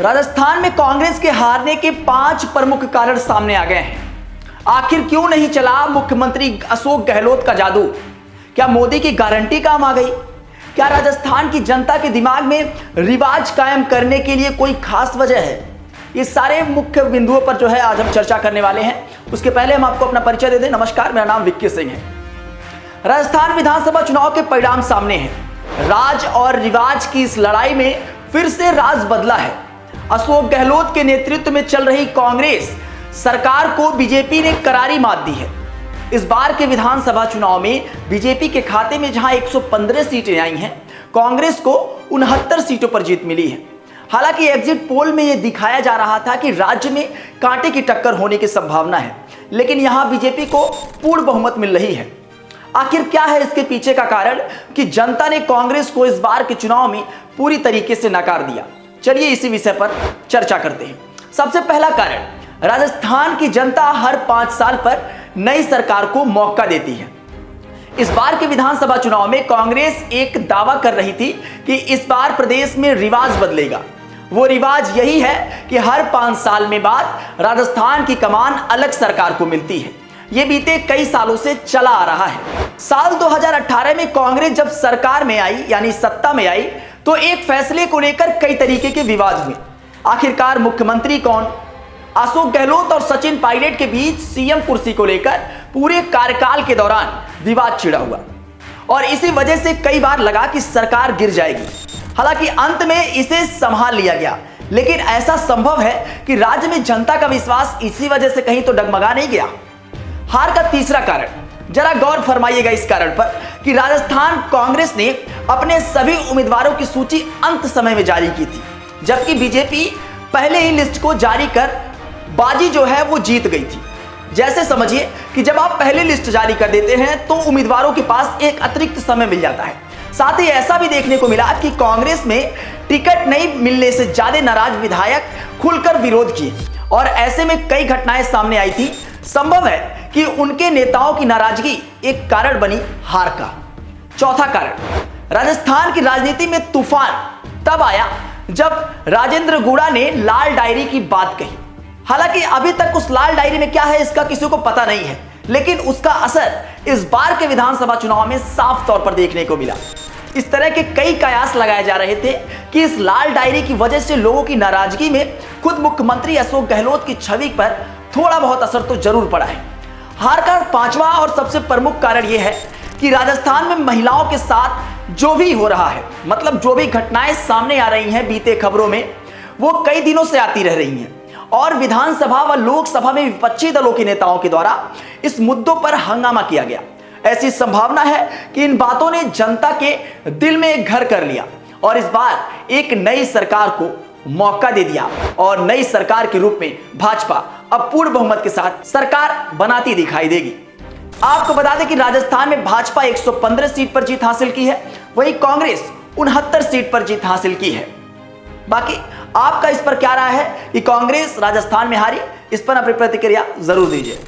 राजस्थान में कांग्रेस के हारने के 5 प्रमुख कारण सामने आ गए हैं। आखिर क्यों नहीं चला मुख्यमंत्री अशोक गहलोत का जादू? क्या मोदी की गारंटी काम आ गई? क्या राजस्थान की जनता के दिमाग में रिवाज कायम करने के लिए कोई खास वजह है? ये सारे मुख्य बिंदुओं पर जो है आज हम चर्चा करने वाले हैं। उसके पहले हम आपको अपना परिचय दे दें। नमस्कार, मेरा नाम विक्की सिंह है। राजस्थान विधानसभा चुनाव के परिणाम सामने हैं। राज और रिवाज की इस लड़ाई में फिर से राज बदला है। अशोक गहलोत के नेतृत्व में चल रही कांग्रेस सरकार को बीजेपी ने करारी मात दी है। इस बार के विधानसभा चुनाव में बीजेपी के खाते में जहां 115 सीटें आई हैं, कांग्रेस को 69 सीटों पर जीत मिली है। हालांकि एग्जिट पोल में यह दिखाया जा रहा था कि राज्य में कांटे की टक्कर होने की संभावना है, लेकिन यहां बीजेपी को पूर्ण बहुमत मिल रही है। आखिर क्या है इसके पीछे का कारण कि जनता ने कांग्रेस को इस बार के चुनाव में पूरी तरीके से नकार दिया? चलिए इसी विषय पर चर्चा करते हैं। सबसे पहला कारण, राजस्थान की जनता हर 5 साल पर नई सरकार को मौका देती है। इस बार के विधानसभा चुनाव में कांग्रेस एक दावा कर रही थी कि इस बार प्रदेश में रिवाज बदलेगा। वो रिवाज यही है कि हर 5 साल में बाद राजस्थान की कमान अलग सरकार को मिलती है। ये बीते कई सालों से चला आ रहा है। साल 2018 में कांग्रेस जब सरकार में आई, यानी सत्ता में आई, तो एक फैसले को लेकर कई तरीके के विवाद हुए। आखिरकार मुख्यमंत्री कौन? अशोक गहलोत और सचिन पायलट के बीच सीएम कुर्सी को लेकर पूरे कार्यकाल के दौरान विवाद छिड़ा हुआ और इसी वजह से कई बार लगा कि सरकार गिर जाएगी। हालांकि अंत में इसे संभाल लिया गया, लेकिन ऐसा संभव है कि राज्य में जनता का विश्वास इसी वजह से कहीं तो डगमगा नहीं गया। हार का तीसरा कारण, जरा गौर फरमाइएगा इस कारण पर कि राजस्थान कांग्रेस ने अपने सभी उम्मीदवारों की सूची अंत समय में जारी की थी, जबकि बीजेपी पहले ही लिस्ट को जारी कर बाजी जो है वो जीत गई थी। जैसे समझिए कि जब आप पहले लिस्ट जारी कर देते हैं तो उम्मीदवारों के पास एक अतिरिक्त समय मिल जाता है। साथ ही ऐसा भी देखने को मिला कि कांग्रेस में टिकट नहीं मिलने से ज्यादा नाराज विधायक खुलकर विरोध किए और ऐसे में कई घटनाएं सामने आई थी। संभव है कि उनके नेताओं की नाराजगी एक कारण बनी हार का। चौथा कारण, राजस्थान की राजनीति में तूफान तब आया जब राजेंद्र गुड़ा ने लाल डायरी की बात कही। हालांकि अभी तक उस लाल डायरी में क्या है इसका किसी को पता नहीं है, लेकिन उसका असर इस बार के विधानसभा चुनाव में साफ तौर पर देखने को मिला। इस तरह के कई कयास लगाए जा रहे थे कि इस लाल डायरी की वजह से लोगों की नाराजगी में खुद मुख्यमंत्री अशोक गहलोत की छवि पर थोड़ा बहुत असर तो जरूर पड़ा है। हार का 5वां और सबसे प्रमुख कारण यह है कि राजस्थान में महिलाओं के साथ जो भी हो रहा है, मतलब जो भी घटनाएं सामने आ रही हैं बीते खबरों में, वो कई दिनों से आती रह रही हैं और विधानसभा व लोकसभा में विपक्षी दलों के नेताओं के द्वारा इस मुद्दों पर हंगामा किया गया। ऐसी संभावना है कि इन बातों ने जनता के दिल में एक घर कर लिया और इस बार एक नई सरकार को मौका दे दिया और नई सरकार के रूप में भाजपा अब पूर्ण बहुमत के साथ सरकार बनाती दिखाई देगी। आपको बता दें कि राजस्थान में भाजपा 115 सीट पर जीत हासिल की है, वहीं कांग्रेस 69 सीट पर जीत हासिल की है। बाकी आपका इस पर क्या राय है कि कांग्रेस राजस्थान में हारी? इस पर अपनी प्रतिक्रिया जरूर दीजिए।